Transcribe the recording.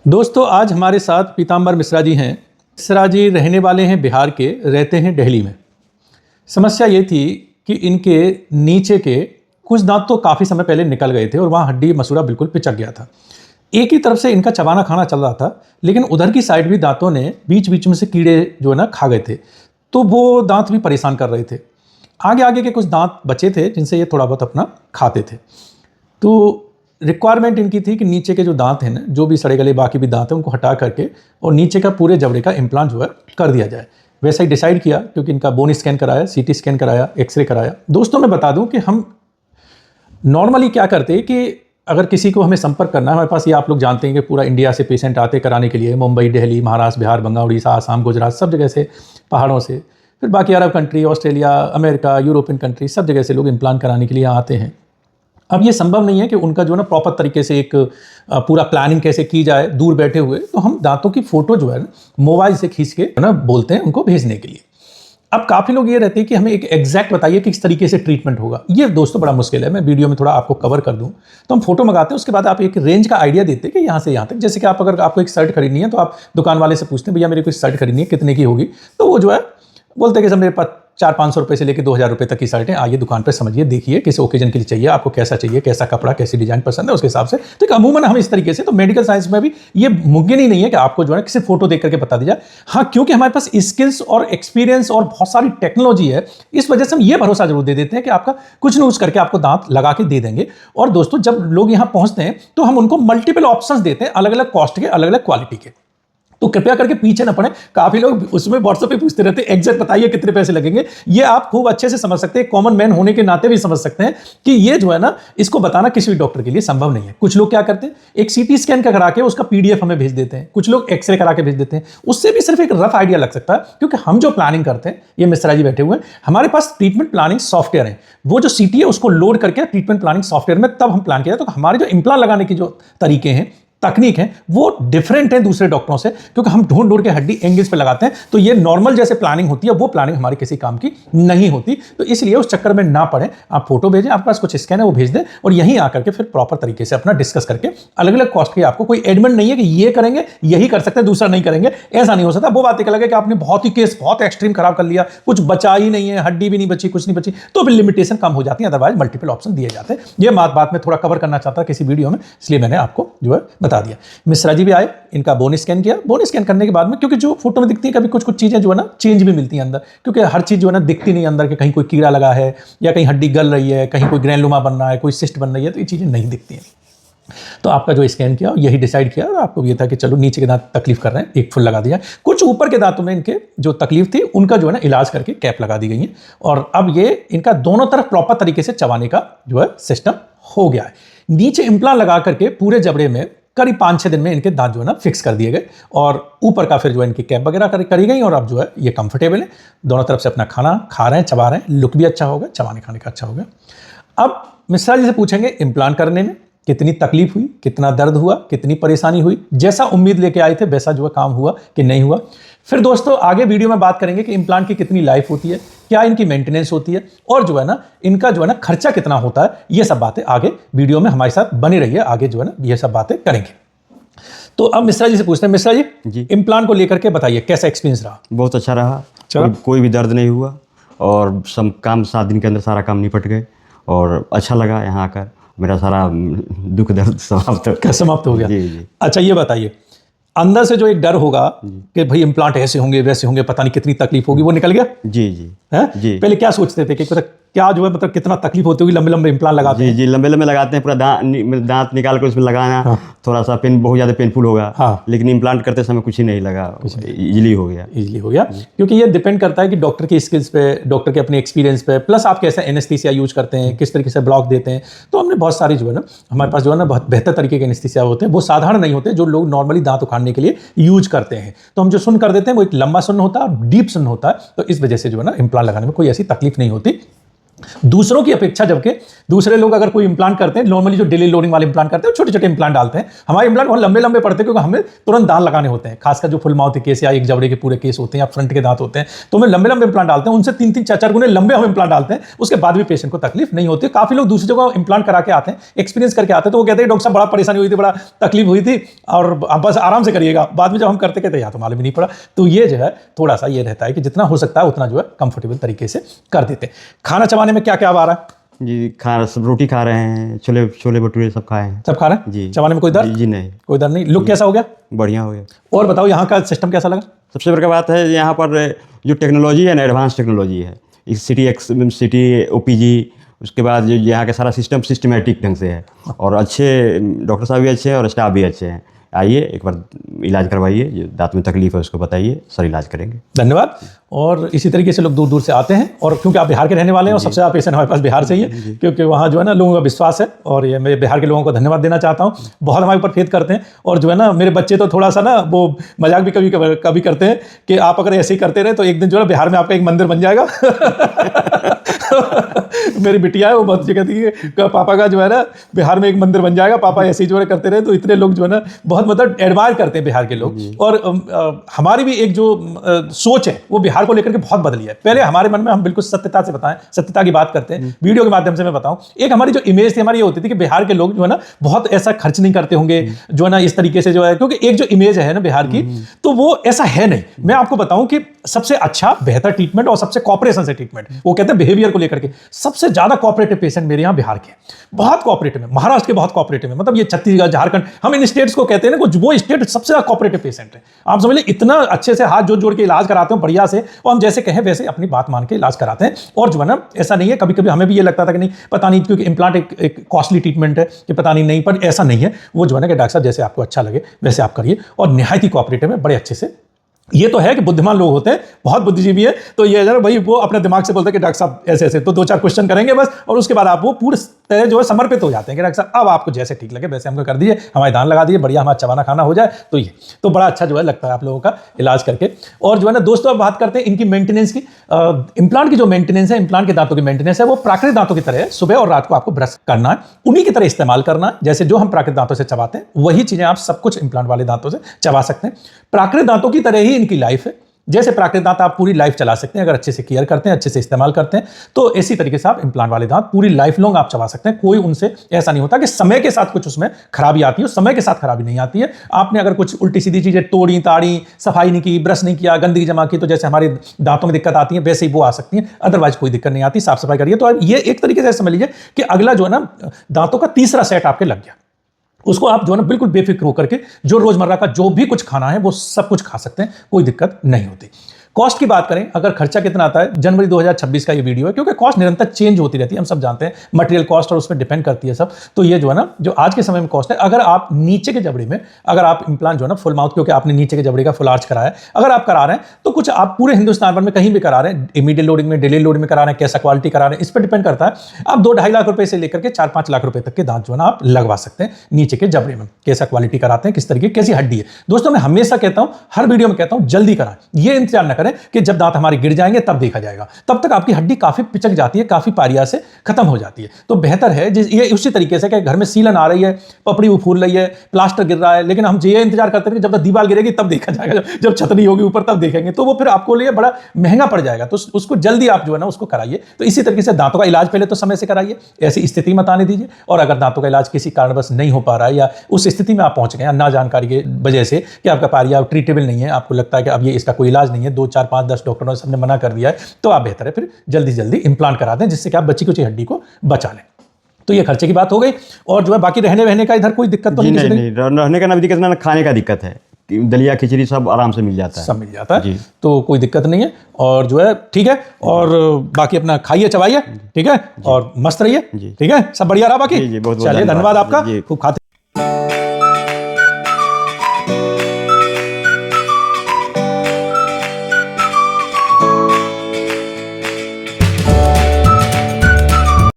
दोस्तों, आज हमारे साथ पीताम्बर मिश्रा जी हैं। मिश्रा जी रहने वाले हैं बिहार के, रहते हैं दिल्ली में। समस्या ये थी कि इनके नीचे के कुछ दांत तो काफ़ी समय पहले निकल गए थे और वहाँ हड्डी मसूड़ा बिल्कुल पिचक गया था। एक ही तरफ से इनका चबाना खाना चल रहा था, लेकिन उधर की साइड भी दांतों ने बीच बीच में से कीड़े जो है ना खा गए थे, तो वो दांत भी परेशान कर रहे थे। आगे आगे के कुछ दांत बचे थे जिनसे ये थोड़ा बहुत अपना खाते थे। तो रिक्वायरमेंट इनकी थी कि नीचे के जो दांत हैं ना, जो भी सड़े गले बाकी भी दांत हैं, उनको हटा करके और नीचे का पूरे जबड़े का इम्प्लांट जो है कर दिया जाए। वैसा ही डिसाइड किया, क्योंकि इनका बोन स्कैन कराया, सीटी स्कैन कराया, एक्सरे कराया। दोस्तों, मैं बता दूं कि हम नॉर्मली क्या करते हैं कि अगर किसी को हमें संपर्क करना है, हमारे पास ये आप लोग जानते हैं कि पूरा इंडिया से पेशेंट आते कराने के लिए, मुंबई, दिल्ली, महाराष्ट्र, बिहार, बंगाल, उड़ीसा, आसाम, गुजरात, सब जगह से, पहाड़ों से, फिर बाकी अरब country, Australia, America, European country, सब जगह से लोग इम्प्लांट कराने के लिए आते हैं। अब ये संभव नहीं है कि उनका जो है ना प्रॉपर तरीके से एक पूरा प्लानिंग कैसे की जाए दूर बैठे हुए, तो हम दांतों की फोटो जो है ना मोबाइल से खींच के ना बोलते हैं उनको भेजने के लिए। अब काफ़ी लोग ये रहते हैं कि हमें एक एग्जैक्ट बताइए कि किस तरीके से ट्रीटमेंट होगा। ये दोस्तों बड़ा मुश्किल है, मैं वीडियो में थोड़ा आपको कवर कर दूं। तो हम फोटो मंगाते हैं, उसके बाद आप एक रेंज का आइडिया देते हैं कि यहाँ से यहाँ तक। जैसे कि आप अगर आपको एक शर्ट खरीदनी है तो आप दुकान वाले से पूछते हैं, भैया मेरी कोई शर्ट खरीदनी है, कितने की होगी? तो वो जो है बोलते हैं कि सर मेरे पास 400-500 रुपये से लेकर 2000 रुपये तक की शर्टें, आइए दुकान पर समझिए, देखिए किस ओकेजन के लिए चाहिए, आपको कैसा चाहिए, कैसा कपड़ा, कैसी डिजाइन पसंद है, उसके हिसाब से। तो अमूमन हम इस तरीके से, तो मेडिकल साइंस में भी ये मुमकिन ही नहीं है कि आपको जो है किसी फोटो देख करके बता दी जाए। हाँ, क्योंकि हमारे पास स्किल्स और एक्सपीरियंस और बहुत सारी टेक्नोलॉजी है, इस वजह से हम ये भरोसा जरूर दे देते हैं कि आपका कुछ न कुछ करके आपको दांत लगा के दे देंगे। और दोस्तों, जब लोग यहाँ पहुंचते हैं तो हम उनको मल्टीपल ऑप्शंस देते हैं, अलग अलग कॉस्ट के, अलग अलग क्वालिटी के। तो कृपया करके पीछे ना पड़े। काफी लोग उसमें व्हाट्सएप पे पूछते रहते हैं एग्जैक्ट बताइए कितने पैसे लगेंगे। ये आप खूब अच्छे से समझ सकते हैं, कॉमन मैन होने के नाते भी समझ सकते हैं कि ये जो है ना, इसको बताना किसी भी डॉक्टर के लिए संभव नहीं है। कुछ लोग क्या करते हैं, एक सीटी स्कैन का करा के उसका पीडीएफ हमें भेज देते हैं, कुछ लोग एक्सरे करा के भेज देते हैं। उससे भी सिर्फ एक रफ आइडिया लग सकता है, क्योंकि हम जो प्लानिंग करते हैं, ये मिश्रा जी बैठे हुए हैं, हमारे पास ट्रीटमेंट प्लानिंग सॉफ्टवेयर है। वो जो सीटी है उसको लोड करके ट्रीटमेंट प्लानिंग सॉफ्टवेयर में तब हम प्लान किया। तो हमारे जो इम्प्लांट लगाने की जो तरीके हैं, तकनीक है, वो डिफरेंट है दूसरे डॉक्टरों से, क्योंकि हम ढूंढ ढूंढ के हड्डी एंगल्स पे लगाते हैं। तो ये नॉर्मल जैसे प्लानिंग होती है, वो प्लानिंग हमारी किसी काम की नहीं होती। तो इसलिए उस चक्कर में ना पड़े, आप फोटो भेजें, आपके पास कुछ स्कैन है वो भेज दें, और यहीं आकर के फिर प्रॉपर तरीके से अपना डिस्कस करके अलग अलग कॉस्ट की, आपको कोई एडमेंट नहीं है कि ये करेंगे यही कर सकते हैं, दूसरा नहीं करेंगे, ऐसा नहीं हो सकता। वो बात एक अलग है कि आपने बहुत ही केस बहुत एक्सट्रीम खराब कर लिया, कुछ बचा ही नहीं है, हड्डी भी नहीं बची, कुछ नहीं बची, तो फिर लिमिटेशन कम हो जाती है। अदरवाइज मल्टीपल ऑप्शन दिए जाते हैं। ये बात में थोड़ा कवर करना चाहता किसी वीडियो में, इसलिए मैंने आपको जो है बता दिया। मिश्रा जी भी आए, इनका बोन स्कैन किया। बोन स्कैन करने के बाद में, क्योंकि जो फोटो में दिखती है, कभी कुछ कुछ चीजें जो है ना चेंज भी मिलती हैं अंदर, क्योंकि हर चीज जो है ना दिखती नहीं अंदर के, कहीं कोई कीड़ा लगा है या कहीं हड्डी गल रही है, कहीं कोई ग्रैनुलोमा बन रहा है, कोई सिस्ट बन रही है, तो ये चीजें नहीं दिखती हैं। तो आपका जो स्कैन किया यही डिसाइड किया, आपको ये था कि चलो नीचे के दांत तकलीफ कर रहे हैं, एक फुल लगा दिया। कुछ ऊपर के दांतों में इनके जो तकलीफ थी उनका जो है ना इलाज करके कैप लगा दी गई है, और अब ये इनका दोनों तरफ प्रॉपर तरीके से चबाने का जो है सिस्टम हो गया है। नीचे इम्प्लांट लगा करके पूरे जबड़े में करीब 5-6 दिन में इनके दांत जो है ना फिक्स कर दिए गए, और ऊपर का फिर जो है इनकी कैप वगैरह करी गई, और अब जो है ये कंफर्टेबल है, दोनों तरफ से अपना खाना खा रहे हैं, चबा रहे हैं, लुक भी अच्छा हो गया, चबाने खाने का अच्छा हो गया। अब मिश्रा जी से पूछेंगे इम्प्लांट करने में कितनी तकलीफ हुई, कितना दर्द हुआ, कितनी परेशानी हुई, जैसा उम्मीद लेके आए थे वैसा जो है काम हुआ कि नहीं हुआ। फिर दोस्तों आगे वीडियो में बात करेंगे कि इम्प्लांट की कितनी लाइफ होती है, क्या इनकी मेंटेनेंस होती है, और जो है ना इनका जो है ना खर्चा कितना होता है। ये सब बातें आगे वीडियो में हमारे साथ बनी रहिए, आगे जो है ना ये सब बातें करेंगे। तो अब मिश्रा जी से पूछते हैं, मिश्रा जी इम्प्लांट को लेकर के बताइए कैसा एक्सपीरियंस रहा? बहुत अच्छा रहा, कोई भी दर्द नहीं हुआ, और सब काम 7 दिन के अंदर सारा काम निपट गए, और अच्छा लगा यहाँ आकर। मेरा सारा दुख दर्द समाप्त हो गया। जी। अच्छा, ये बताइए, अंदर से जो एक डर होगा कि भाई इम्प्लांट ऐसे होंगे वैसे होंगे, पता नहीं कितनी तकलीफ होगी, वो निकल गया? जी है? जी। पहले क्या सोचते थे कि क्या जो है मतलब कितना तकलीफ होती होगी, लंबे लंबे इम्प्लांट लगाते हैं? जी, लंबे लंबे लगाते हैं, पूरा दांत निकाल कर उसमें लगाना। हाँ। थोड़ा सा बहुत ज़्यादा पेनफुल होगा। हाँ। लेकिन इम्प्लांट करते समय कुछ ही नहीं लगा, इजीली हो गया। क्योंकि ये डिपेंड करता है कि डॉक्टर की स्किल्स पे, डॉक्टर के अपने एक्सपीरियंस पे, प्लस आप कैसे एनेस्थीसिया यूज करते हैं, किस तरीके से ब्लॉक देते हैं। तो हमने बहुत सारी जो है ना, हमारे पास जो है ना बहुत बेहतर तरीके के एनेस्थीसिया होते हैं, वो साधारण नहीं होते जो लोग नॉर्मली दांत उखाड़ने के लिए यूज करते हैं। तो हम जो सुन कर देते हैं वो एक लंबा सुन होता है और डीप सुन होता है, तो इस वजह से जो है ना इम्प्लांट लगाने में कोई ऐसी तकलीफ नहीं होती। दूसरों की अपेक्षा जबकि दूसरे लोग अगर कोई इम्प्लांट करते हैं, नॉर्मली जो डेली लोडिंग वाले इम्प्लांट करते हैं, छोटे छोटे इम्प्लांट डालते हैं। हमारे इम्प्लांट बहुत लंबे लंबे पड़ते हैं क्योंकि हमें तुरंत दांत लगाने होते हैं, खासकर जो फुल माउथ केस या एक जबड़े के पूरे केस होते हैं या फ्रंट के दांत होते हैं, तो हमें लंबे लंबे इम्प्लांट डालते हैं। उनसे 3-3 4-4 गुने लंबे हम इम्प्लांट डालते हैं, उसके बाद भी पेशेंट को तकलीफ नहीं होती। काफी लोग दूसरी जगह इम्प्लांट करा के आते हैं, एक्सपीरियंस करके आते हैं, तो वो कहते हैं डॉक्टर साहब बड़ा परेशानी हुई थी, बड़ा तकलीफ हुई थी और आप बस आराम से करिएगा। बाद में जब हम करते कहते यहाँ तो मालूम ही नहीं पड़ा। तो ये जो है थोड़ा सा ये रहता है कि जितना हो सकता है उतना जो है कंफर्टेबल तरीके से कर देते हैं। खाना चबाने में क्या क्या आ रहा है जी? खा सब रोटी खा रहे हैं, छोले भटूरे सब खाए हैं। सब खा रहे हैं जी। चबाने में कोई दर्द? जी नहीं, कोई दर्द नहीं। लुक कैसा हो गया? बढ़िया हो गया। और बताओ यहाँ का सिस्टम कैसा लगा? सबसे बड़ी बात है यहाँ पर जो टेक्नोलॉजी है ना, एडवांस टेक्नोलॉजी है। इस सिटी OPG, उसके बाद जो यहाँ का सारा सिस्टम सिस्टमेटिक ढंग से है और अच्छे डॉक्टर साहब भी अच्छे हैं और स्टाफ भी अच्छे हैं। आइए एक बार इलाज करवाइए, जो दांत में तकलीफ है उसको बताइए, सर इलाज करेंगे। धन्यवाद। और इसी तरीके से लोग दूर दूर से आते हैं, और क्योंकि आप बिहार के रहने वाले हैं और सबसे ज़्यादा पेशेंट हमारे पास बिहार से ही है, क्योंकि वहाँ जो है ना लोगों का विश्वास है, और ये मैं बिहार के लोगों को धन्यवाद देना चाहता हूँ। बहुत हमारे ऊपर फेथ करते हैं, और जो है ना मेरे बच्चे तो थोड़ा सा ना वो मजाक भी कभी करते हैं कि आप अगर ऐसे ही करते रहे तो एक दिन जो है बिहार में आपका एक मंदिर बन जाएगा। मेरी बिटिया है, वो बहुत कहती है कि पापा का जो है ना बिहार में एक मंदिर बन जाएगा, पापा ऐसे ही जो है करते रहे। तो इतने लोग जो है ना बहुत मतलब एडमायर करते हैं बिहार के लोग। और हमारी भी एक जो सोच है वो बिहार को लेकर के बहुत बदली है। पहले हमारे मन में हम बिल्कुल सत्यता से बताएं, सत्यता की बात करते हैं, वीडियो के माध्यम से मैं बताऊं, एक हमारी जो इमेज थी हमारी ये होती थी कि बिहार के लोग जो है ना बहुत ऐसा खर्च नहीं करते होंगे जो है ना इस तरीके से जो है, क्योंकि एक जो इमेज है ना बिहार की, तो वो ऐसा है नहीं। मैं आपको बताऊं कि सबसे अच्छा बेहतर ट्रीटमेंट और सबसे कॉपरेशन से ट्रीटमेंट, वो कहते हैं बिहेवियर को लेकर के, सबसे ज्यादा कॉपरेटिव पेशेंट मेरे यहाँ बिहार के, बहुत कॉपरेटिव है। महाराष्ट्र के बहुत कॉपरेटिव है, मतलब ये छत्तीसगढ़, झारखंड, हम इन स्टेट्स को कहते हैं ना, वो स्टेट सबसे ज्यादा कॉपरेटिव पेशेंट है। आप समझ लीजिए इतना अच्छे से हाथ जोड़ जोड़ के इलाज कराते हो बढ़िया से, और हम जैसे कहें वैसे अपनी बात मान के इलाज कराते हैं। और जो है ना ऐसा नहीं है, कभी कभी हमें भी ये लगता था कि नहीं पता नहीं, क्योंकि इम्प्लांट एक कॉस्टली ट्रीटमेंट है कि पता नहीं, पर ऐसा नहीं है। वो जो है ना कि डॉक्टर साहब जैसे आपको अच्छा लगे वैसे आप करिए, और निहायत ही कॉपरेटिव है, बड़े अच्छे से। ये तो है कि बुद्धिमान लोग होते हैं, बहुत बुद्धिजीवी है, तो ये है भाई वो अपने दिमाग से बोलते हैं कि डॉक्टर साहब ऐसे ऐसे, तो 2-4 क्वेश्चन करेंगे बस, और उसके बाद आप वो पूरी तरह जो है समर्पित हो जाते हैं कि डॉक्टर साहब अब आपको जैसे ठीक लगे वैसे हमको कर दीजिए, हमारे दान लगा दीजिए, बढ़िया हमारा चबाना खाना हो जाए। तो ये तो बड़ा अच्छा जो है लगता है आप लोगों का इलाज करके। और जो है ना दोस्तों अब बात करते हैं इनकी मेंटेनेंस की। इम्प्लांट की जो मेंटेनेंस है, इम्प्लांट के दांतों की मेंटेनेंस है, वो प्राकृतिक दांतों की तरह है। सुबह और रात को आपको ब्रश करना है, उन्हीं की तरह इस्तेमाल करना है। जैसे जो हम प्राकृतिक दांतों से चबाते हैं वही चीजें आप सब कुछ इम्प्लांट वाले दांतों से चबा सकते हैं। प्राकृतिक दांतों की तरह ही इनकी लाइफ है। जैसे प्राकृतिक दांत आप पूरी लाइफ चला सकते हैं अगर अच्छे से केयर करते हैं, अच्छे से इस्तेमाल करते हैं, तो इसी तरीके से आप इम्प्लांट वाले दांत पूरी लाइफ लॉन्ग आप चबा सकते हैं। कोई उनसे ऐसा नहीं होता कि समय के साथ कुछ उसमें खराबी आती है, समय के साथ खराबी नहीं आती है। आपने अगर कुछ उल्टी सीधी चीजें तोड़ी ताड़ी, सफाई नहीं की, ब्रश नहीं किया, गंदगी जमा की, तो जैसे हमारे दांतों में दिक्कत आती है वैसे ही वो आ सकती है, अदरवाइज कोई दिक्कत नहीं आती। साफ सफाई करिए। तो ये एक तरीके से समझ लीजिए कि अगला जो है ना दांतों का तीसरा सेट आपके लग गया। उसको आप जो है ना बिल्कुल बेफिक्र होकर के जो रोजमर्रा का जो भी कुछ खाना है वो सब कुछ खा सकते हैं, कोई दिक्कत नहीं होती। कॉस्ट की बात करें, अगर खर्चा कितना आता है, जनवरी 2026 का ये वीडियो है, क्योंकि कॉस्ट निरंतर चेंज होती रहती है, हम सब जानते हैं, मटेरियल कॉस्ट और उसमें डिपेंड करती है सब। तो ये जो है ना जो आज के समय में कॉस्ट है, अगर आप नीचे के जबड़े में अगर आप इम्प्लांट जो है ना फुल माउथ, क्योंकि आपने नीचे के जबड़े का फुल आर्च कराया है, अगर आप करा रहे हैं तो कुछ आप पूरे हिंदुस्तान भर में कहीं भी करा रहे हैं, इमीडिएट लोडिंग में, डेली लोडिंग में करा रहे हैं, कैसा क्वालिटी करा रहे हैं, इस पर डिपेंड करता है। आप 2-2.5 लाख रुपए से लेकर के 4-5 लाख रुपए तक के दांत जो है ना आप लगवा सकते हैं नीचे के जबड़े में। कैसा क्वालिटी कराते हैं, किस तरीके, कैसी हड्डी है। दोस्तों मैं हमेशा कहता हूं, हर वीडियो में कहता हूं, जल्दी कराएं। ये इंतजार न करें कि जब दांत हमारे गिर जाएंगे तब देखा जाएगा, तब तक आपकी हड्डी काफी पिचक जाती है, काफी पारिया से खत्म हो जाती है। तो बेहतर है ये उसी तरीके से कि घर में सीलन आ रही है, पपड़ी फूल रही है, प्लास्टर गिर रहा है, लेकिन हम ये इंतजार करते हैं जब तक दीवार गिरेगी तब देखा जाएगा, जब छत नहीं होगी ऊपर तब देखेंगे, तो वो फिर आपको लिए बड़ा महंगा पड़ जाएगा। तो उसको जल्दी आप जो है ना उसको कराइए। तो इसी तरीके से दांतों का इलाज पहले तो समय से कराइए, ऐसी स्थिति मत आने दीजिए। और अगर दांतों का इलाज किसी कारणवश नहीं हो पा रहा है या उस स्थिति में आप पहुंच गए ना जानकारी की वजह से कि आपका पारिया ट्रीटेबल नहीं है, आपको लगता है कि अब ये इसका कोई इलाज नहीं है, 2, 4, 5, 10 डॉक्टरों ने सबने मना कर दिया है, तो आप बेहतर है फिर जल्दी जल्दी इंप्लांट करा दें, जिससे कि आप बच्ची कुची हड्डी को बचा लें। तो ये खर्चे की बात हो गई। और जो है बाकी रहने का इधर कोई दिक्कत तो नहीं? रहने का ना दिक्कत, ना खाने का दिक्कत है, दलिया खिचड़ी सब आराम से मिल जाता है, सब मिल जाता है, तो कोई दिक्कत नहीं है। और जो है ठीक है, और बाकी अपना खाइए चबाइए, ठीक है, और मस्त रहिए, ठीक है, सब बढ़िया रहा बाकी। चलिए धन्यवाद आपका, खूब खाते